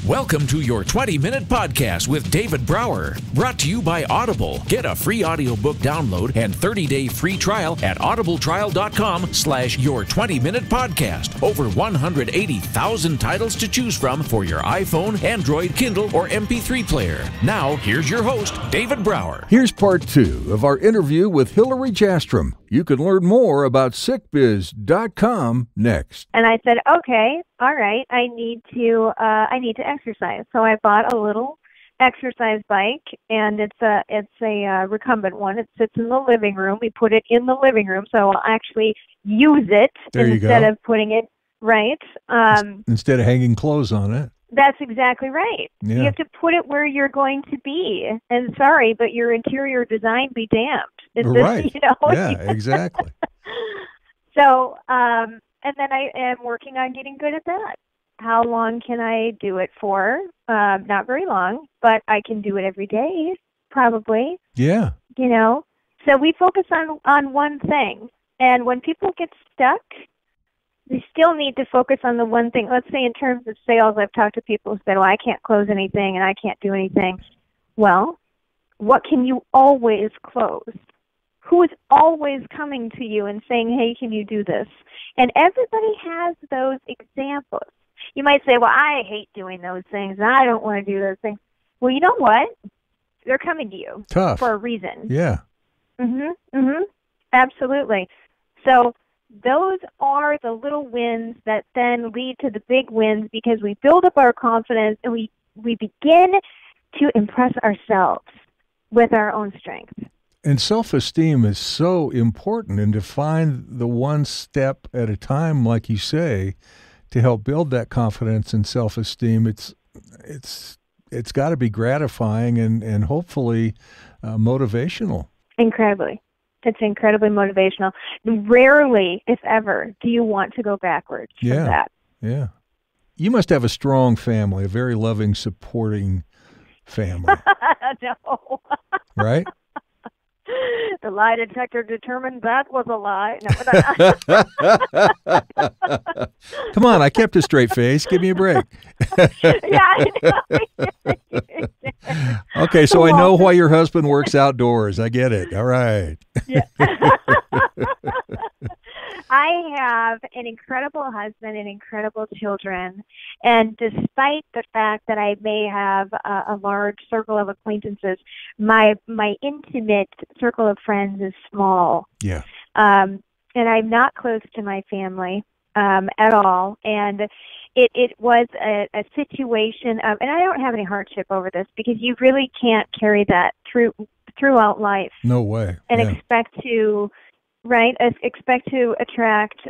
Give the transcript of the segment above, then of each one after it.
Welcome to your 20-minute podcast with David Brower, brought to you by Audible. Get a free audiobook download and 30-day free trial at audibletrial.com/your 20-minute podcast. Over 180,000 titles to choose from for your iPhone, Android, Kindle, or MP3 player. Now, here's your host, David Brower. Here's part 2 of our interview with Hilary Jastrum. You can learn more about sickbiz.com next. And I said, okay, all right, I need to exercise. So I bought a little exercise bike, and it's a recumbent one. It sits in the living room. We put it in the living room, so I'll actually use it instead of putting it right. Instead of hanging clothes on it. That's exactly right. Yeah. You have to put it where you're going to be. And sorry, but your interior design be damned. Right. Yeah, exactly. So, and then I am working on getting good at that. How long can I do it for? Not very long, but I can do it every day, probably. Yeah. You know, so we focus on one thing. And when people get stuck, they still need to focus on the one thing. Let's say in terms of sales, I've talked to people who said, well, I can't close anything and I can't do anything. Well, what can you always close? Who is always coming to you and saying, hey, can you do this? And everybody has those examples. You might say, well, I hate doing those things. I don't want to do those things. Well, you know what? They're coming to you. Tough. For a reason. Yeah. Absolutely. So those are the little wins that then lead to the big wins, because we build up our confidence and we begin to impress ourselves with our own strength. And self-esteem is so important, and to find the one step at a time, like you say, to help build that confidence and self-esteem, it's got to be gratifying and hopefully motivational. Incredibly. It's incredibly motivational. Rarely, if ever, do you want to go backwards from that. Yeah. You must have a strong family, a very loving, supporting family. No. Right? The lie detector determined that was a lie. No, Come on, I kept a straight face. Give me a break. Yeah, I know. Okay, so I know why your husband works outdoors. I get it. All right. Yeah. I have an incredible husband and incredible children, and despite the fact that I may have a large circle of acquaintances, my intimate circle of friends is small. Yeah. And I'm not close to my family at all. And it was a situation of, and I don't have any hardship over this, because you really can't carry that throughout life. No way. And expect to attract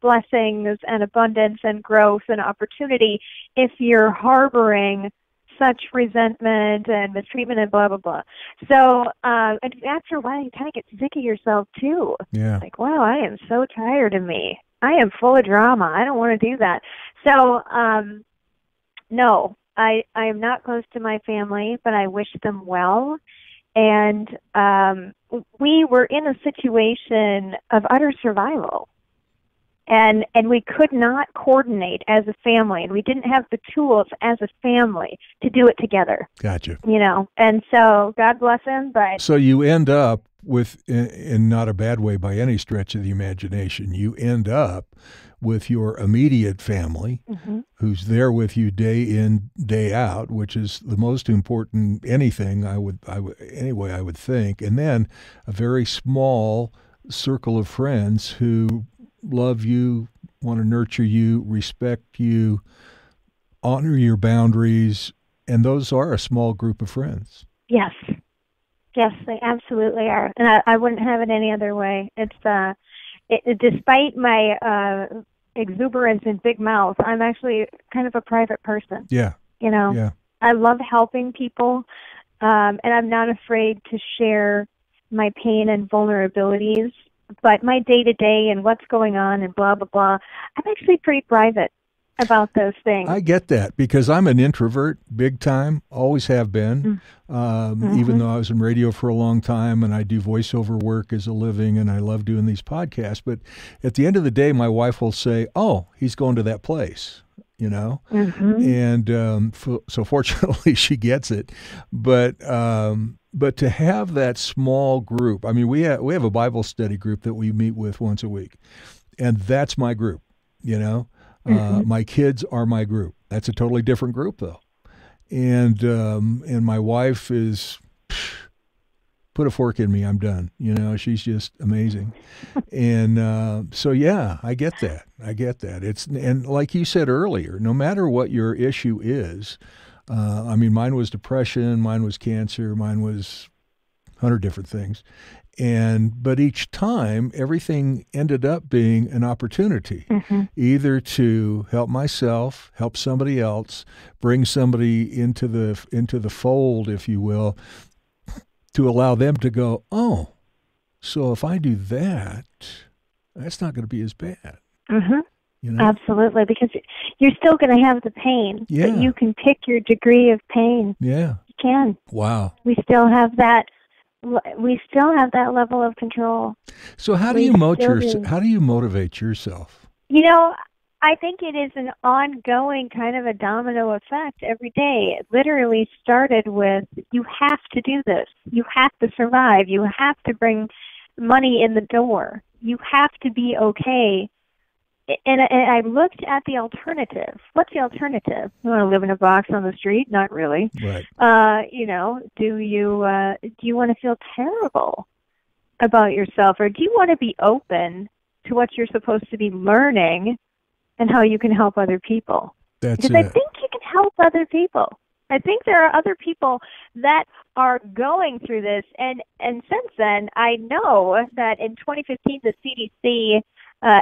blessings and abundance and growth and opportunity if you're harboring such resentment and mistreatment and blah, blah, blah. So and after a while, you kind of get sick of yourself, too. Yeah. Like, wow, I am so tired of me. I am full of drama. I don't want to do that. So, no, I am not close to my family, but I wish them well. And we were in a situation of utter survival, and we could not coordinate as a family, and we didn't have the tools as a family to do it together. Gotcha. You know, and so God bless him. But so you end up with, in not a bad way by any stretch of the imagination, you end up with your immediate family, who's there with you day in, day out, which is the most important anything I would think. And then a very small circle of friends who love you, want to nurture you, respect you, honor your boundaries, and those are a small group of friends. Yes. Yes, they absolutely are. And I wouldn't have it any other way. It's despite my exuberance and big mouth, I'm actually kind of a private person. Yeah. You know, yeah. I love helping people, and I'm not afraid to share my pain and vulnerabilities. But my day-to-day and what's going on and blah, blah, blah, I'm actually pretty private about those things. I get that, because I'm an introvert, big time, always have been, even though I was in radio for a long time and I do voiceover work as a living and I love doing these podcasts. But at the end of the day, my wife will say, oh, he's going to that place. And so fortunately she gets it. But to have that small group, I mean, we have a Bible study group that we meet with once a week, and that's my group. My kids are my group. That's a totally different group, though. And my wife is, put a fork in me, I'm done. She's just amazing. And so, yeah, I get that. And like you said earlier, no matter what your issue is, I mean, mine was depression, mine was cancer, mine was 100 different things. But each time, everything ended up being an opportunity, either to help myself, help somebody else, bring somebody into the fold, if you will, to allow them to go, oh, so if I do that, that's not going to be as bad. Absolutely, because you're still going to have the pain, but you can pick your degree of pain. Yeah, you can. Wow. We still have that level of control. So how do you motivate yourself? I think it is an ongoing kind of a domino effect every day. It literally started with, you have to do this. You have to survive. You have to bring money in the door. You have to be okay. And I looked at the alternative. What's the alternative? You want to live in a box on the street? Not really. Right. Do you want to feel terrible about yourself, or do you want to be open to what you're supposed to be learning and how you can help other people? Because I think you can help other people. I think there are other people that are going through this, and since then, I know that in 2015, the CDC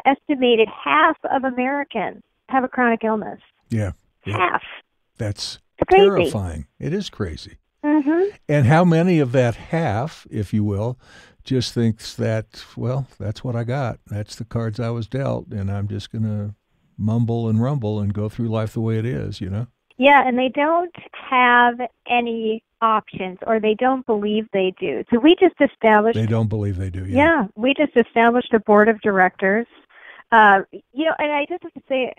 estimated half of Americans have a chronic illness. Yeah. Half. That's crazy. Terrifying. It is crazy. And how many of that half, if you will, just thinks that, well, that's what I got. That's the cards I was dealt, and I'm just going to mumble and rumble and go through life the way it is, Yeah, and they don't have any options, or they don't believe they do. So we just established... They don't believe they do, yeah. We just established a board of directors. And I just have to say,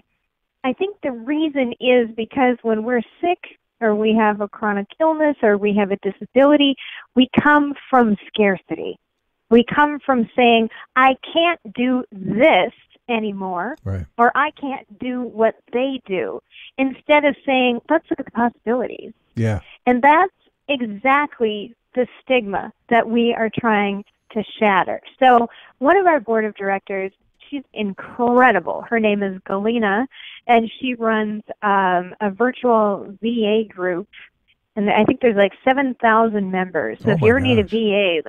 I think the reason is because when we're sick, or we have a chronic illness, or we have a disability, we come from scarcity. We come from saying, I can't do this anymore, right, or I can't do what they do, instead of saying, let's look at the possibilities. Yeah. And that's exactly the stigma that we are trying to shatter. So one of our board of directors, she's incredible. Her name is Galina, and she runs a virtual VA group. And I think there's like 7,000 members. So if you ever need a VA,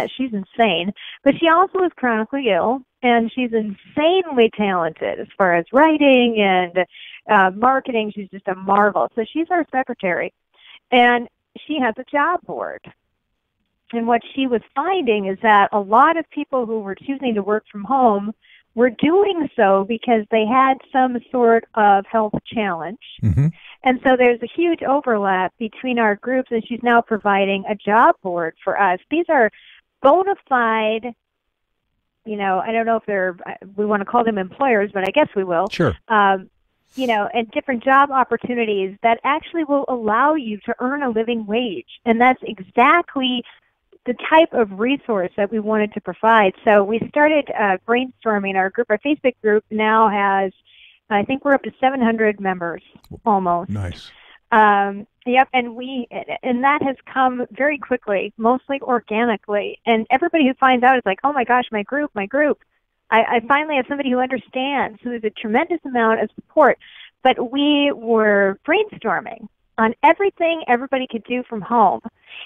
she's insane. But she also is chronically ill, and she's insanely talented as far as writing and marketing. She's just a marvel. So she's our secretary. And she has a job board. And what she was finding is that a lot of people who were choosing to work from home were doing so because they had some sort of health challenge. And so there's a huge overlap between our groups, and she's now providing a job board for us. These are bona fide, I don't know if we want to call them employers, but I guess we will. Sure. And different job opportunities that actually will allow you to earn a living wage. And that's exactly the type of resource that we wanted to provide. So we started brainstorming. Our group, our Facebook group now has, I think we're up to 700 members almost. Nice. Yep, and that has come very quickly, mostly organically. And everybody who finds out is like, oh my gosh, my group. I finally have somebody who understands. So there's a tremendous amount of support. But we were brainstorming on everything everybody could do from home.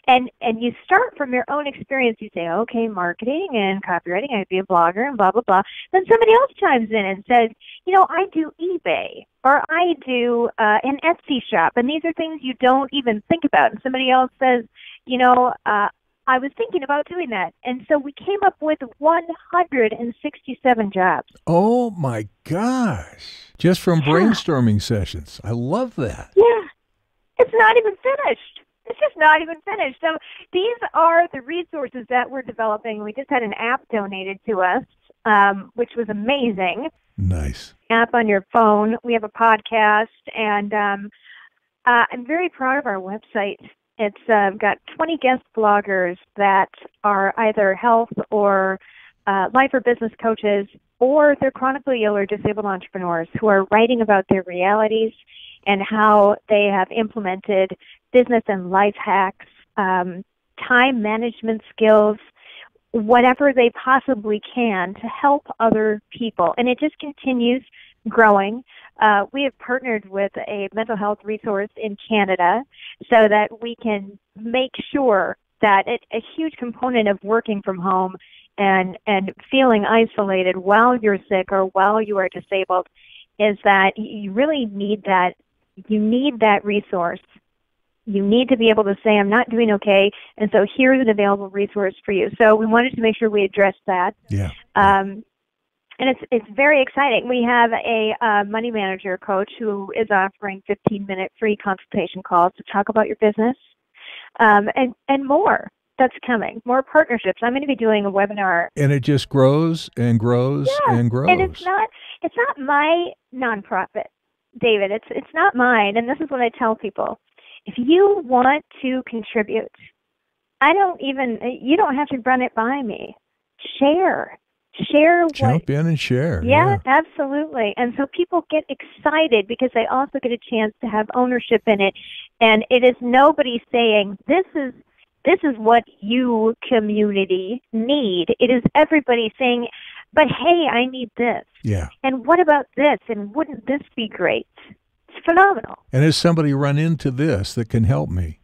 And you start from your own experience. You say, okay, marketing and copywriting, I'd be a blogger and blah, blah, blah. Then somebody else chimes in and says, I do eBay, or I do an Etsy shop. And these are things you don't even think about. And somebody else says, I was thinking about doing that. And so we came up with 167 jobs. Oh, my gosh. Just from brainstorming sessions. I love that. Yeah. It's not even finished. It's just not even finished. So these are the resources that we're developing. We just had an app donated to us which was amazing. Nice. App on your phone. We have a podcast, and I'm very proud of our website. It's got 20 guest bloggers that are either health or life or business coaches, or they're chronically ill or disabled entrepreneurs who are writing about their realities and how they have implemented business and life hacks, time management skills, whatever they possibly can to help other people. And it just continues growing. We have partnered with a mental health resource in Canada so that we can make sure that a huge component of working from home and feeling isolated while you're sick or while you are disabled is that you really need that. You need that resource. You need to be able to say, I'm not doing okay, and so here's an available resource for you. So we wanted to make sure we addressed that. Yeah. And it's very exciting. We have a money manager coach who is offering 15-minute free consultation calls to talk about your business, and more. That's coming. More partnerships. I'm going to be doing a webinar. And it just grows and grows and grows. And it's not my nonprofit, David. It's not mine. And this is what I tell people. If you want to contribute, you don't have to run it by me. Share. Jump in and share. Yeah, absolutely. And so people get excited because they also get a chance to have ownership in it. And it is nobody saying, this is what you community need. It is everybody saying, but hey, I need this. Yeah. And what about this? And wouldn't this be great? It's phenomenal. And has somebody run into this that can help me?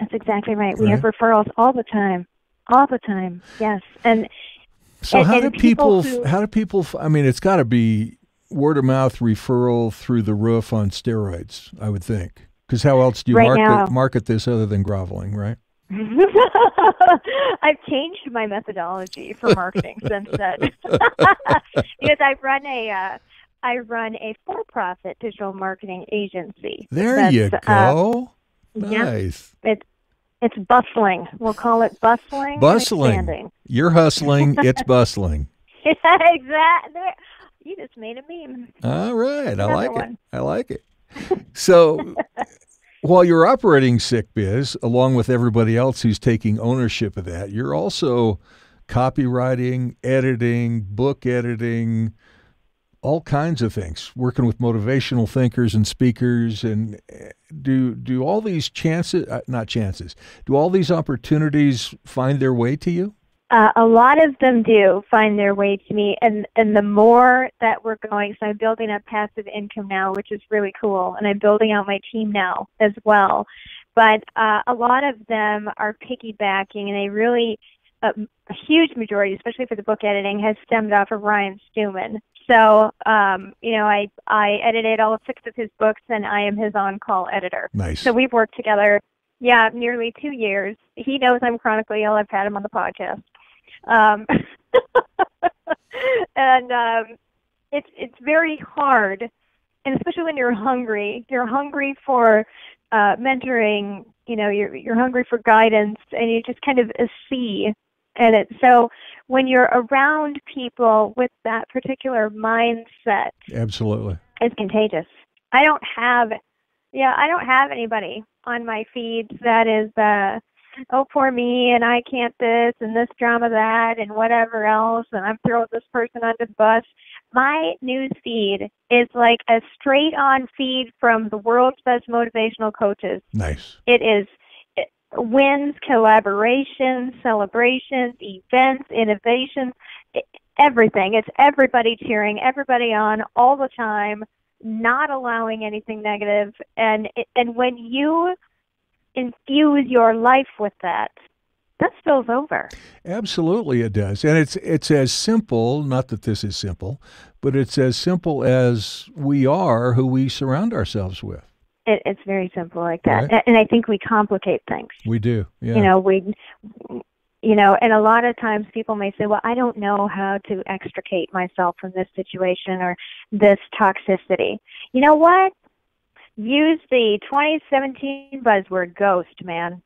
That's exactly right. We have referrals all the time. All the time. Yes. And so how do people, I mean, it's got to be word of mouth referral through the roof on steroids, I would think. Because how else do you market this other than groveling, right? I've changed my methodology for marketing since then. Because I run a for-profit digital marketing agency. There you go. Nice. It's bustling. We'll call it bustling. Bustling. You're hustling. It's bustling. Exactly. You just made a meme. All right. I like it. So while you're operating Sick Biz, along with everybody else who's taking ownership of that, you're also copywriting, editing, book editing, all kinds of things, working with motivational thinkers and speakers. And do all these do all these opportunities find their way to you? A lot of them do find their way to me, and the more that we're going, so I'm building up passive income now, which is really cool, and I'm building out my team now as well. But a lot of them are piggybacking, and they really, a huge majority, especially for the book editing, has stemmed off of Ryan Stewman. So, I edited all 6 of his books, and I am his on-call editor. Nice. So we've worked together, nearly 2 years. He knows I'm chronically ill. I've had him on the podcast. It's very hard, and especially when you're hungry for mentoring. You're hungry for guidance, and you just kind of see. And so when you're around people with that particular mindset, absolutely, it's contagious. I don't have anybody on my feed that is oh, poor me, and I can't this, and this drama that, and whatever else, and I'm throwing this person under the bus. My news feed is like a straight-on feed from the world's best motivational coaches. Nice. It is wins, collaborations, celebrations, events, innovations, everything. It's everybody cheering, everybody on all the time, not allowing anything negative. And when you infuse your life with that spills over. Absolutely it does. And it's as simple, not that this is simple, but it's as simple as we are who we surround ourselves with. It's very simple like that. Right. And I think we complicate things. We do. Yeah. And a lot of times people may say, well, I don't know how to extricate myself from this situation or this toxicity. You know what? Use the 2017 buzzword ghost, man.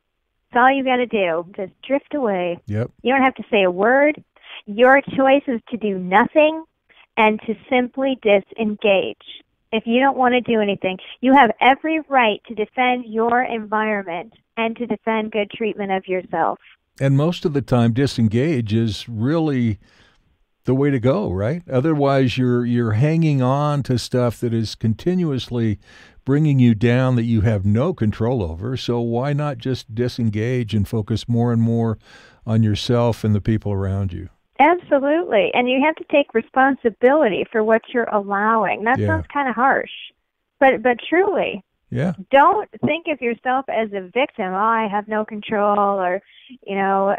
That's all you got to do. Just drift away. Yep. You don't have to say a word. Your choice is to do nothing and to simply disengage. If you don't want to do anything, you have every right to defend your environment and to defend good treatment of yourself. And most of the time, disengage is really the way to go, right? Otherwise, you're hanging on to stuff that is continuously bringing you down that you have no control over. So why not just disengage and focus more and more on yourself and the people around you? Absolutely. And you have to take responsibility for what you're allowing. That sounds kind of harsh, but truly. Yeah. Don't think of yourself as a victim. Oh, I have no control, or,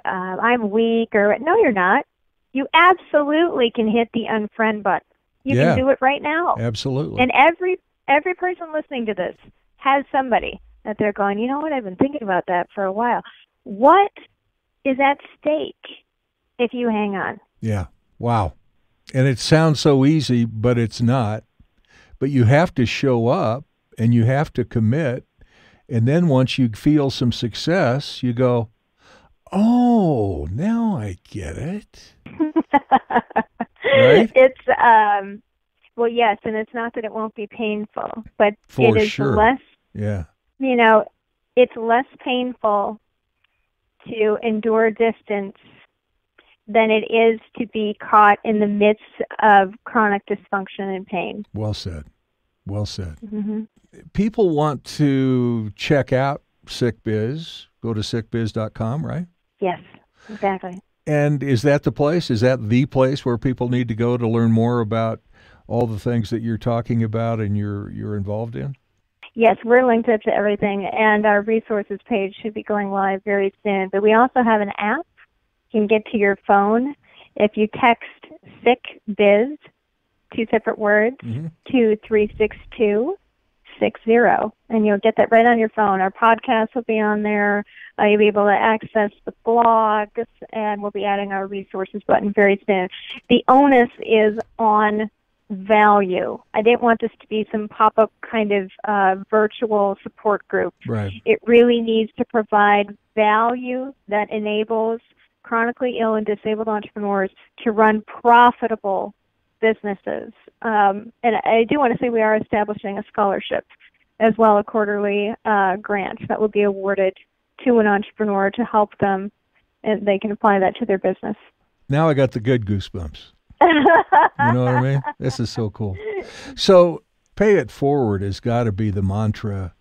I'm weak, or no, you're not. You absolutely can hit the unfriend button. You can do it right now. Absolutely. And every person listening to this has somebody that they're going, you know what, I've been thinking about that for a while. What is at stake if you hang on? Yeah. Wow. And it sounds so easy, but it's not. But you have to show up and you have to commit. And then once you feel some success, you go, oh, now I get it. Right? It's, well, yes, and it's not that it won't be painful, but For it is sure. less, Yeah. It's less painful to endure distance than it is to be caught in the midst of chronic dysfunction and pain. Well said. Well said. Mm-hmm. People want to check out SickBiz. Go to sickbiz.com, right? Yes, exactly. And is that the place? Is that the place where people need to go to learn more about all the things that you're talking about and you're involved in? Yes, we're linked up to everything, and our resources page should be going live very soon. But we also have an app you can get to your phone if you text SickBiz, 2 separate words, to 36260, and you'll get that right on your phone. Our podcast will be on there. You'll be able to access the blogs, and we'll be adding our resources button very soon. The onus is on value. I didn't want this to be some pop-up kind of virtual support group. Right. It really needs to provide value that enables chronically ill and disabled entrepreneurs to run profitable businesses. And I do want to say we are establishing a scholarship as well, a quarterly grant that will be awarded to an entrepreneur to help them, and they can apply that to their business. Now I got the good goosebumps. You know what I mean? This is so cool. So pay it forward has got to be the mantra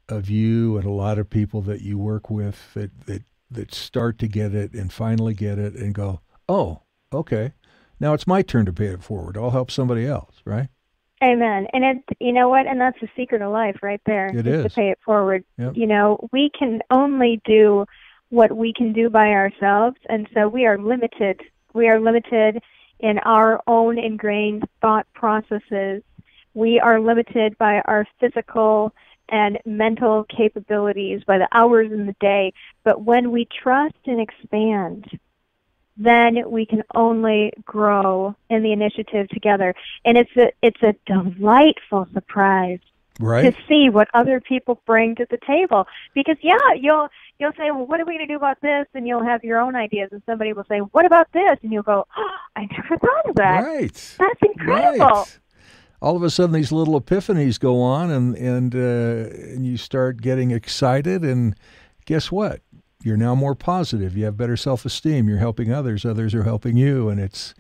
of you and a lot of people that you work with that start to get it and finally get it and go, oh, okay, now it's my turn to pay it forward. I'll help somebody else, right? Amen. And you know what? And that's the secret of life right there. It is. To pay it forward. Yep. We can only do what we can do by ourselves, and so we are limited. We are limited in our own ingrained thought processes. We are limited by our physical and mental capabilities, by the hours in the day. But when we trust and expand, then we can only grow in the initiative together. And it's a delightful surprise, right, to see what other people bring to the table. Because you'll say, well, what are we going to do about this? And you'll have your own ideas, and somebody will say, what about this? And you'll go, oh, I never thought of that. Right. That's incredible. Right. All of a sudden, these little epiphanies go on, and you start getting excited. And guess what? You're now more positive. You have better self-esteem. You're helping others. Others are helping you, and it's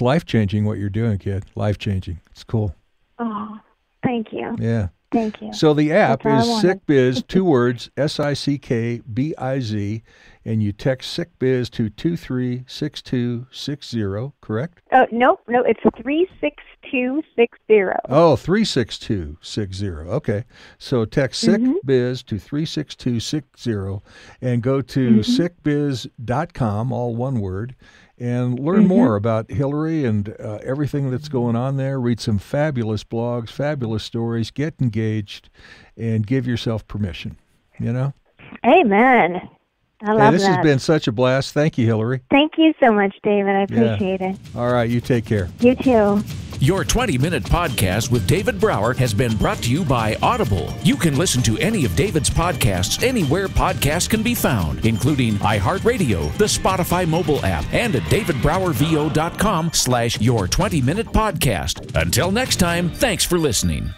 life-changing what you're doing, kid. Life-changing. It's cool. Oh, thank you. Yeah. Thank you. So the app is SickBiz, 2 words, SickBiz, and you text SickBiz to 236260, correct? Oh, no, it's 36260. Oh, 36260. Okay. So text SickBiz to 36260 and go to sickbiz.com, all one word, and learn more about Hilary and everything that's going on there. Read some fabulous blogs, fabulous stories, get engaged, and give yourself permission, Amen. I love that. This that. has been such a blast. Thank you, Hilary. Thank you so much, David. I appreciate it. All right, you take care. You too. Your 20-Minute Podcast with David Brower has been brought to you by Audible. You can listen to any of David's podcasts anywhere podcasts can be found, including iHeartRadio, the Spotify mobile app, and at davidbrowervo.com/your20minute podcast. Until next time, thanks for listening.